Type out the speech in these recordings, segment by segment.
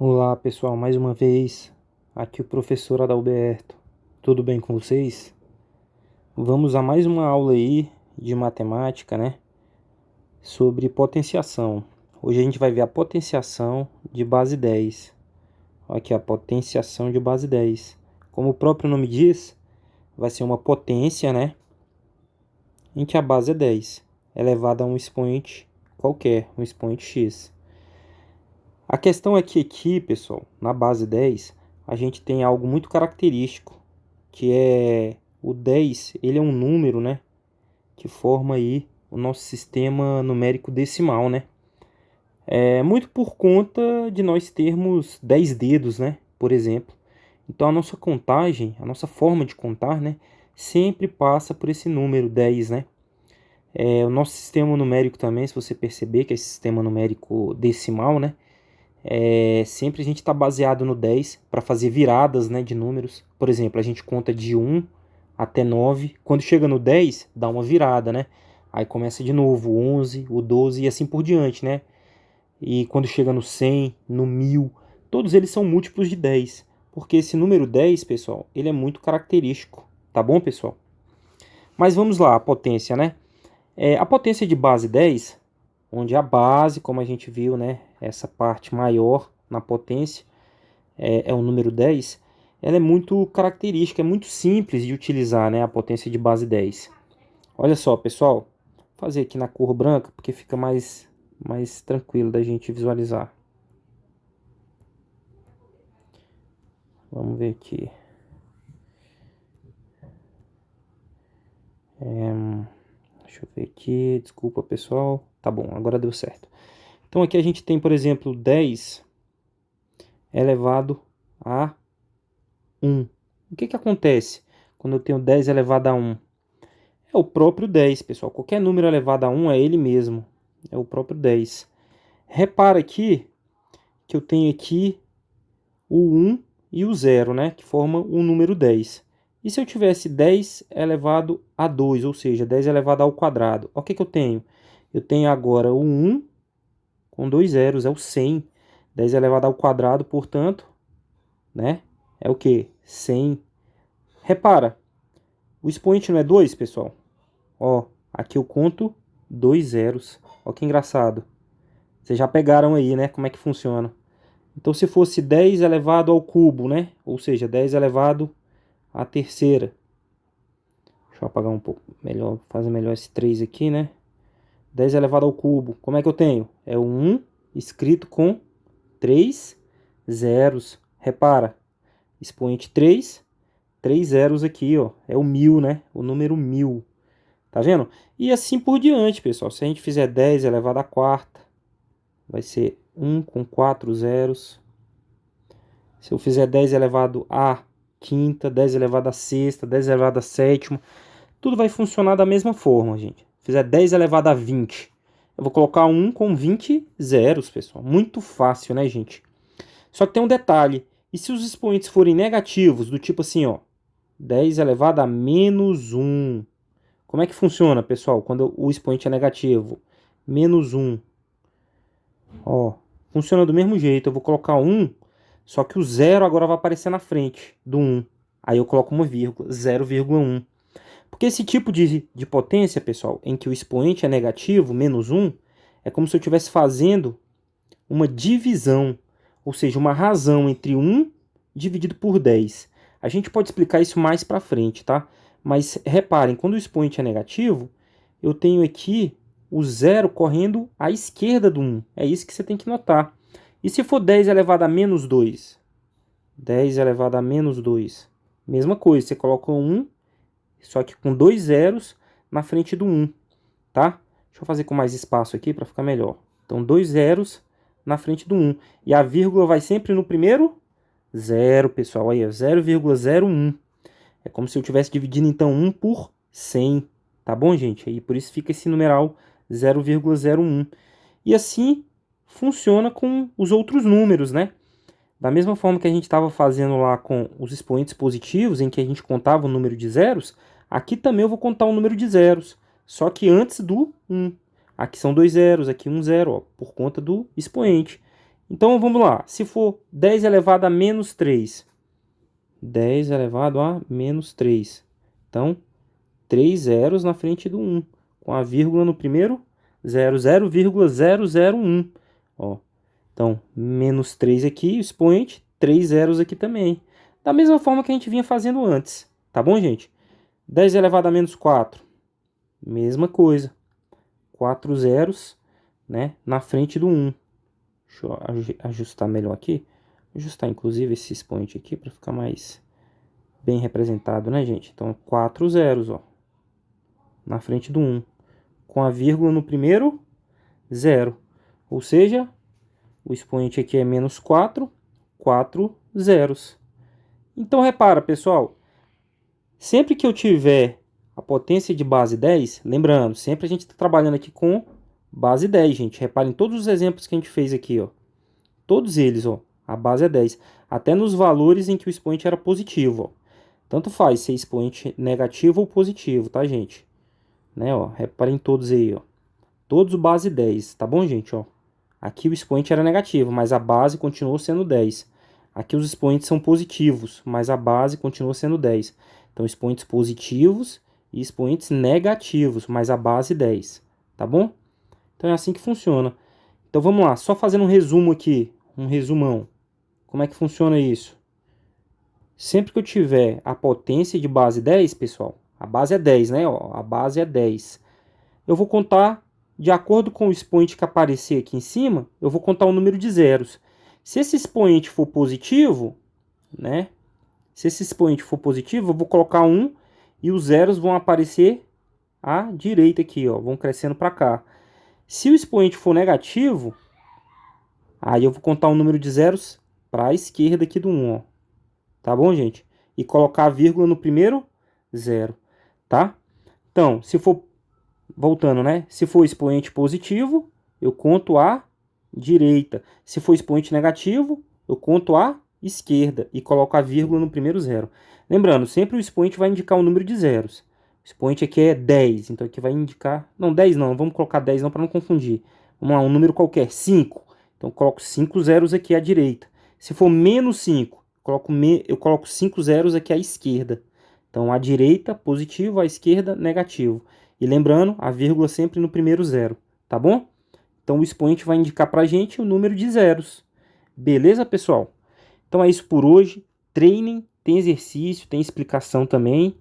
Olá pessoal, mais uma vez, aqui o professor Adalberto, tudo bem com vocês? Vamos a mais uma aula aí de matemática, né? Sobre potenciação. Hoje a gente vai ver a potenciação de base 10. Olha aqui a potenciação de base 10. Como o próprio nome diz, vai ser uma potência, né? Em que a base é 10, elevada a um expoente qualquer, um expoente x. A questão é que aqui, pessoal, na base 10, a gente tem algo muito característico, que é o 10, ele é um número, né, que forma aí o nosso sistema numérico decimal, né? É muito por conta de nós termos 10 dedos, né, por exemplo. Então a nossa contagem, a nossa forma de contar, né, sempre passa por esse número 10, né? O nosso sistema numérico também, se você perceber que é esse sistema numérico decimal, né? Sempre a gente está baseado no 10 para fazer viradas, né, de números. Por exemplo, a gente conta de 1 até 9. Quando chega no 10, dá uma virada, né? Aí começa de novo o 11, o 12 e assim por diante, né? E quando chega no 100, no 1000, todos eles são múltiplos de 10. Porque esse número 10, pessoal, ele é muito característico. Tá bom, pessoal? Mas vamos lá, a potência, né? A potência de base 10, onde a base, como a gente viu, né, essa parte maior na potência, é o número 10, ela é muito característica, é muito simples de utilizar, né, a potência de base 10. Olha só, pessoal, vou fazer aqui na cor branca, porque fica mais tranquilo da gente visualizar. Vamos ver aqui. Deixa eu ver aqui, desculpa, pessoal. Tá bom, agora deu certo. Então aqui a gente tem, por exemplo, 10 elevado a 1. O que acontece quando eu tenho 10 elevado a 1? É o próprio 10, pessoal. Qualquer número elevado a 1 é ele mesmo. É o próprio 10. Repara aqui que eu tenho aqui o 1 e o 0, né? Que formam o número 10. E se eu tivesse 10 elevado a 2, ou seja, 10 elevado ao quadrado, o que eu tenho? Eu tenho agora o 1 com dois zeros, é o 100. 10 elevado ao quadrado, portanto, né? É o que? 100. Repara, o expoente não é 2, pessoal? Ó, aqui eu conto dois zeros. Ó que engraçado. Vocês já pegaram aí, né? Como é que funciona. Então, se fosse 10 elevado ao cubo, né? Ou seja, 10 elevado à terceira. Deixa eu apagar um pouco melhor, fazer melhor esse 3 aqui, né? 10 elevado ao cubo. Como é que eu tenho? É o 1 escrito com 3 zeros. Repara, expoente 3, 3 zeros aqui, ó. É o 1000, né? O número 1000. Tá vendo? E assim por diante, pessoal. Se a gente fizer 10 elevado à quarta, vai ser 1 com 4 zeros. Se eu fizer 10 elevado à quinta, 10 elevado à sexta, 10 elevado à sétima, tudo vai funcionar da mesma forma, gente. Se fizer 10 elevado a 20, eu vou colocar 1 com 20 zeros, pessoal. Muito fácil, né, gente? Só que tem um detalhe. E se os expoentes forem negativos, do tipo assim, ó, 10 elevado a menos 1. Como é que funciona, pessoal, quando o expoente é negativo? Menos 1. Ó, funciona do mesmo jeito. Eu vou colocar 1, só que o 0 agora vai aparecer na frente do 1. Aí eu coloco uma vírgula, 0,1. Porque esse tipo de potência, pessoal, em que o expoente é negativo, menos 1, é como se eu estivesse fazendo uma divisão, ou seja, uma razão entre 1 dividido por 10. A gente pode explicar isso mais para frente, tá? Mas reparem, quando o expoente é negativo, eu tenho aqui o 0 correndo à esquerda do 1. É isso que você tem que notar. E se for 10 elevado a menos 2? 10 elevado a menos 2. Mesma coisa, você coloca 1, só que com dois zeros na frente do 1, tá? Deixa eu fazer com mais espaço aqui para ficar melhor. Então, dois zeros na frente do 1. E a vírgula vai sempre no primeiro zero, pessoal. Aí, 0,01. É como se eu estivesse dividindo, então, 1 por 100. Tá bom, gente? Aí, por isso fica esse numeral 0,01. E assim funciona com os outros números, né? Da mesma forma que a gente estava fazendo lá com os expoentes positivos, em que a gente contava o número de zeros, aqui também eu vou contar o número de zeros, só que antes do 1. Aqui são dois zeros, aqui um zero, ó, por conta do expoente. Então, vamos lá. Se for 10 elevado a menos 3. 10 elevado a menos 3. Então, 3 zeros na frente do 1. Com a vírgula no primeiro, 0, 0,001. Ó. Então, menos 3 aqui, expoente, 3 zeros aqui também. Da mesma forma que a gente vinha fazendo antes. Tá bom, gente? 10 elevado a menos 4. Mesma coisa. 4 zeros, né, na frente do 1. Deixa eu ajustar melhor aqui. Ajustar, inclusive, esse expoente aqui para ficar mais bem representado, né, gente? Então, 4 zeros, ó, na frente do 1. Com a vírgula no primeiro, 0. Ou seja, o expoente aqui é menos 4, 4 zeros. Então, repara, pessoal, sempre que eu tiver a potência de base 10, lembrando, sempre a gente está trabalhando aqui com base 10, gente. Reparem todos os exemplos que a gente fez aqui, ó. Todos eles, ó, a base é 10. Até nos valores em que o expoente era positivo, ó. Tanto faz ser expoente negativo ou positivo, tá, gente? Né, ó, reparem todos aí, ó. Todos base 10, tá bom, gente, ó? Aqui o expoente era negativo, mas a base continuou sendo 10. Aqui os expoentes são positivos, mas a base continua sendo 10. Então, expoentes positivos e expoentes negativos, mas a base 10, tá bom? Então, é assim que funciona. Então, vamos lá, só fazendo um resumo aqui, um resumão. Como é que funciona isso? Sempre que eu tiver a potência de base 10, pessoal, a base é 10, né? Ó, a base é 10. Eu vou contar, de acordo com o expoente que aparecer aqui em cima, eu vou contar o número de zeros. Se esse expoente for positivo, né? Se esse expoente for positivo, eu vou colocar 1 e os zeros vão aparecer à direita aqui, ó, vão crescendo para cá. Se o expoente for negativo, aí eu vou contar o número de zeros para a esquerda aqui do 1, ó. Tá bom, gente? E colocar a vírgula no primeiro zero, tá? Então, se for, voltando, né? Se for expoente positivo, eu conto a direita. Se for expoente negativo, eu conto a esquerda e coloco a vírgula no primeiro zero. Lembrando, sempre o expoente vai indicar um número de zeros. O expoente aqui é 10, então aqui vai indicar... Não, 10 não, vamos colocar 10 não para não confundir. Vamos lá, um número qualquer, 5. Então eu coloco 5 zeros aqui à direita. Se for menos 5, eu coloco 5 zeros aqui à esquerda. Então, à direita, positivo, à esquerda, negativo. E lembrando, a vírgula sempre no primeiro zero, tá bom? Então, o expoente vai indicar para a gente o número de zeros. Beleza, pessoal? Então, é isso por hoje. Treinem, tem exercício, tem explicação também.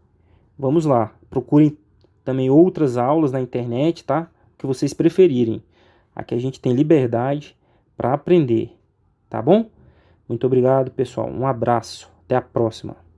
Vamos lá. Procurem também outras aulas na internet, tá? O que vocês preferirem. Aqui a gente tem liberdade para aprender, tá bom? Muito obrigado, pessoal. Um abraço. Até a próxima.